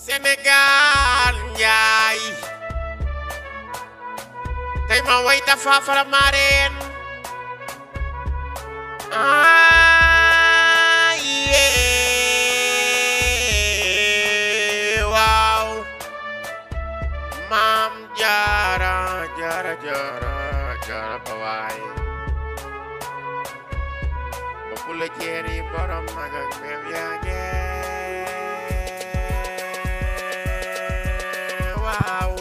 Sénégal njaay tey ma way Tapha Faramareen waaw maam jaara ba waay bopp la jeeri borom mag ak meem yaa nge waaw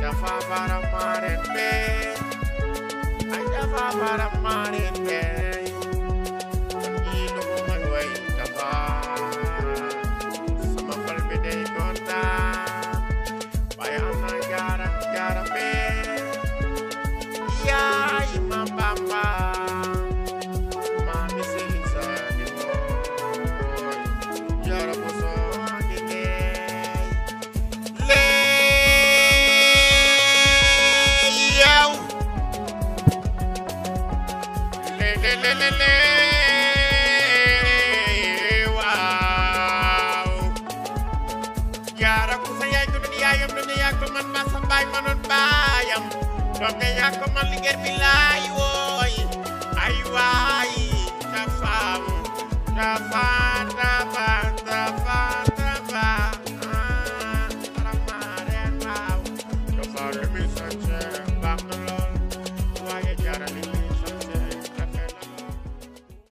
Tapha Faramareen be ay Tapha Faramareen be lu ko may way Tapha sama xol bi day kontaan waaye am na jaara be yaay ma Bamba ma mi Sëriñ Saaliw jaara bu soo ngi waaw jaara ku sa yaay ko doon yaayam doon yaa ko man ma sa baay manoon baayam doon nga yaa ko man liggéey bi laay wooy ay waay Tapha